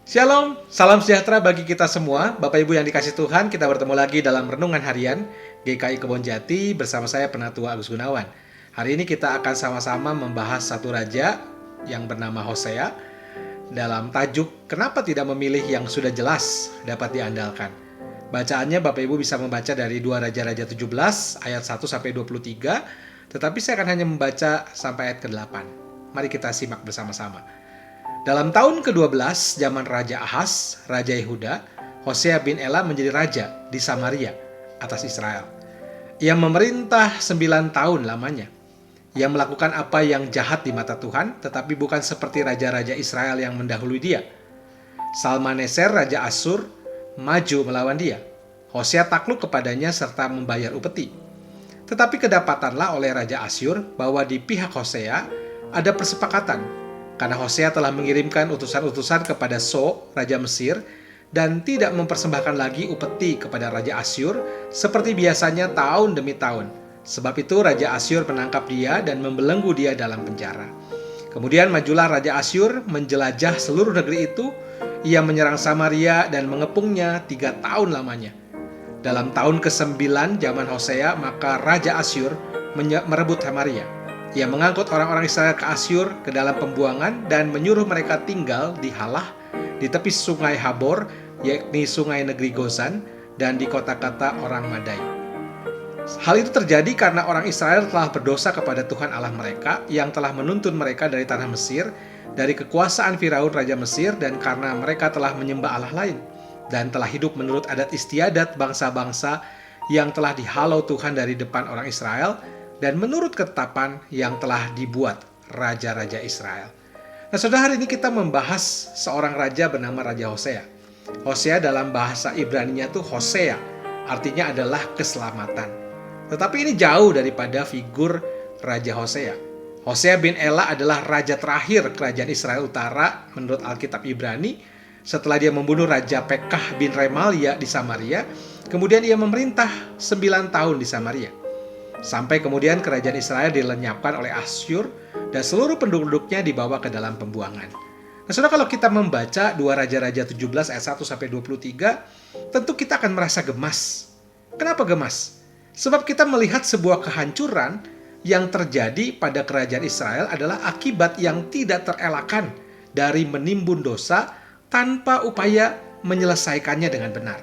Shalom, salam sejahtera bagi kita semua. Bapak Ibu yang dikasih Tuhan, kita bertemu lagi dalam Renungan Harian GKI Kebonjati bersama saya Penatua Agus Gunawan. Hari ini kita akan sama-sama membahas satu raja yang bernama Hosea dalam tajuk Kenapa Tidak Memilih Yang Sudah Jelas Dapat Diandalkan. Bacaannya Bapak Ibu bisa membaca dari 2 Raja-Raja 17 ayat 1 sampai 23, tetapi saya akan hanya membaca sampai ayat ke-8. Mari kita simak bersama-sama. Dalam tahun ke-12 zaman Raja Ahaz, Raja Yehuda, Hosea bin Ela menjadi raja di Samaria atas Israel. Ia memerintah 9 tahun lamanya. Ia melakukan apa yang jahat di mata Tuhan, tetapi bukan seperti raja-raja Israel yang mendahului dia. Salmaneser, Raja Asyur, maju melawan dia. Hosea takluk kepadanya serta membayar upeti. Tetapi kedapatanlah oleh Raja Asyur bahwa di pihak Hosea ada persepakatan, karena Hosea telah mengirimkan utusan-utusan kepada So, Raja Mesir, dan tidak mempersembahkan lagi upeti kepada Raja Asyur seperti biasanya tahun demi tahun. Sebab itu Raja Asyur menangkap dia dan membelenggu dia dalam penjara. Kemudian majulah Raja Asyur menjelajah seluruh negeri itu. Ia menyerang Samaria dan mengepungnya 3 tahun lamanya. Dalam tahun ke-9 zaman Hosea, maka Raja Asyur merebut Samaria. Ia mengangkut orang-orang Israel ke Asyur ke dalam pembuangan dan menyuruh mereka tinggal di Halah, di tepi sungai Habor, yakni sungai negeri Gozan, dan di kota-kota orang Madai. Hal itu terjadi karena orang Israel telah berdosa kepada Tuhan Allah mereka yang telah menuntun mereka dari tanah Mesir, dari kekuasaan Firaun Raja Mesir, dan karena mereka telah menyembah Allah lain, dan telah hidup menurut adat istiadat bangsa-bangsa yang telah dihalau Tuhan dari depan orang Israel, dan menurut ketetapan yang telah dibuat raja-raja Israel. Nah, saudara, hari ini kita membahas seorang raja bernama Raja Hosea. Hosea dalam bahasa Ibrani-nya itu Hosea, artinya adalah keselamatan. Tetapi ini jauh daripada figur Raja Hosea. Hosea bin Ela adalah raja terakhir kerajaan Israel Utara menurut Alkitab Ibrani. Setelah dia membunuh Raja Pekah bin Remalia di Samaria, kemudian ia memerintah 9 tahun di Samaria. Sampai kemudian kerajaan Israel dilenyapkan oleh Asyur dan seluruh penduduknya dibawa ke dalam pembuangan. Nah, saudara, kalau kita membaca 2 Raja-Raja 17 ayat 1 sampai 23, tentu kita akan merasa gemas. Kenapa gemas? Sebab kita melihat sebuah kehancuran yang terjadi pada kerajaan Israel adalah akibat yang tidak terelakkan dari menimbun dosa tanpa upaya menyelesaikannya dengan benar.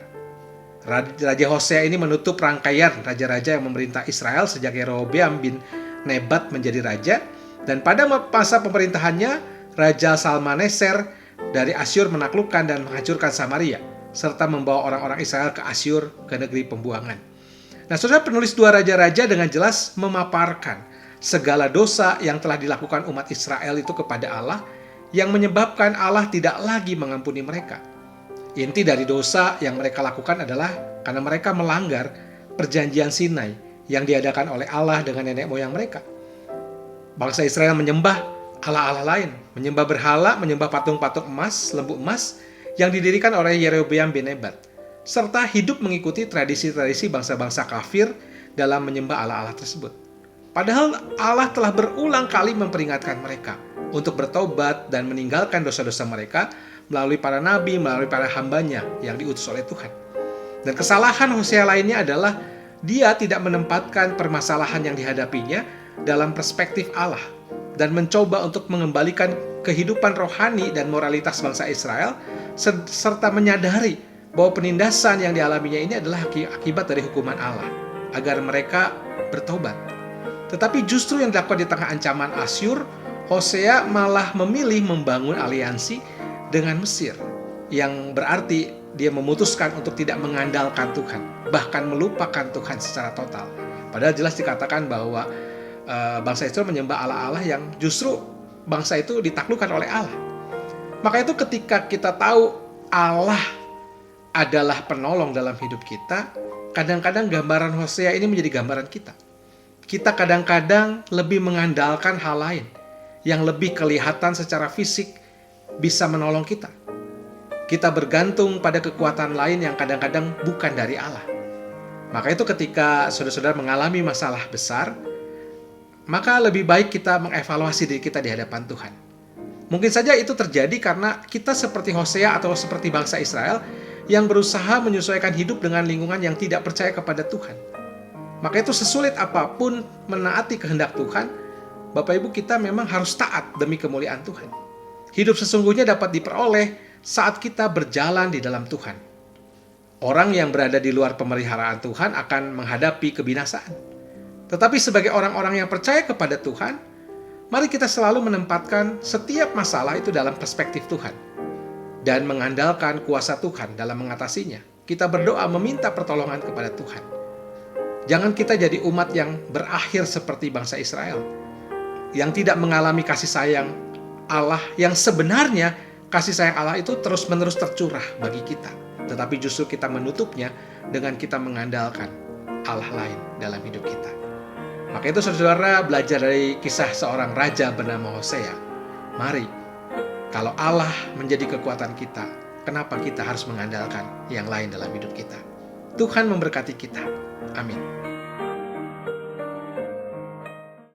Raja Hosea ini menutup rangkaian raja-raja yang memerintah Israel sejak Yerobeam bin Nebat menjadi raja, dan pada masa pemerintahannya Raja Salmaneser dari Asyur menaklukkan dan menghancurkan Samaria serta membawa orang-orang Israel ke Asyur ke negeri pembuangan. Nah, saudara, penulis 2 Raja-Raja dengan jelas memaparkan segala dosa yang telah dilakukan umat Israel itu kepada Allah yang menyebabkan Allah tidak lagi mengampuni mereka. Inti dari dosa yang mereka lakukan adalah karena mereka melanggar perjanjian Sinai yang diadakan oleh Allah dengan nenek moyang mereka. Bangsa Israel menyembah Allah-Allah lain, menyembah berhala, menyembah patung-patung emas, lembu emas yang didirikan oleh Yerobeam bin Nebat, serta hidup mengikuti tradisi-tradisi bangsa-bangsa kafir dalam menyembah Allah-Allah tersebut. Padahal Allah telah berulang kali memperingatkan mereka untuk bertobat dan meninggalkan dosa-dosa mereka melalui para nabi, melalui para hambanya yang diutus oleh Tuhan. Dan kesalahan Hosea lainnya adalah dia tidak menempatkan permasalahan yang dihadapinya dalam perspektif Allah dan mencoba untuk mengembalikan kehidupan rohani dan moralitas bangsa Israel serta menyadari bahwa penindasan yang dialaminya ini adalah akibat dari hukuman Allah agar mereka bertobat. Tetapi justru yang dilakukan di tengah ancaman Asyur, Hosea malah memilih membangun aliansi dengan Mesir, yang berarti dia memutuskan untuk tidak mengandalkan Tuhan, bahkan melupakan Tuhan secara total. Padahal jelas dikatakan bahwa bangsa Israel menyembah Allah-Allah yang justru bangsa itu ditaklukkan oleh Allah. Maka itu ketika kita tahu Allah adalah penolong dalam hidup kita, kadang-kadang gambaran Hosea ini menjadi gambaran kita. Kita kadang-kadang lebih mengandalkan hal lain yang lebih kelihatan secara fisik bisa menolong kita. Kita bergantung pada kekuatan lain yang kadang-kadang bukan dari Allah. Maka itu ketika saudara-saudara mengalami masalah besar, maka lebih baik kita mengevaluasi diri kita di hadapan Tuhan. Mungkin saja itu terjadi karena kita seperti Hosea atau seperti bangsa Israel yang berusaha menyesuaikan hidup dengan lingkungan yang tidak percaya kepada Tuhan. Maka itu sesulit apapun menaati kehendak Tuhan, Bapak Ibu, kita memang harus taat demi kemuliaan Tuhan. Hidup sesungguhnya dapat diperoleh saat kita berjalan di dalam Tuhan. Orang yang berada di luar pemeliharaan Tuhan akan menghadapi kebinasaan. Tetapi sebagai orang-orang yang percaya kepada Tuhan, mari kita selalu menempatkan setiap masalah itu dalam perspektif Tuhan dan mengandalkan kuasa Tuhan dalam mengatasinya. Kita berdoa meminta pertolongan kepada Tuhan. Jangan kita jadi umat yang berakhir seperti bangsa Israel, yang tidak mengalami kasih sayang Allah, yang sebenarnya kasih sayang Allah itu terus-menerus tercurah bagi kita. Tetapi justru kita menutupnya dengan kita mengandalkan Allah lain dalam hidup kita. Maka itu saudara belajar dari kisah seorang raja bernama Hosea. Mari, kalau Allah menjadi kekuatan kita, kenapa kita harus mengandalkan yang lain dalam hidup kita? Tuhan memberkati kita. Amin.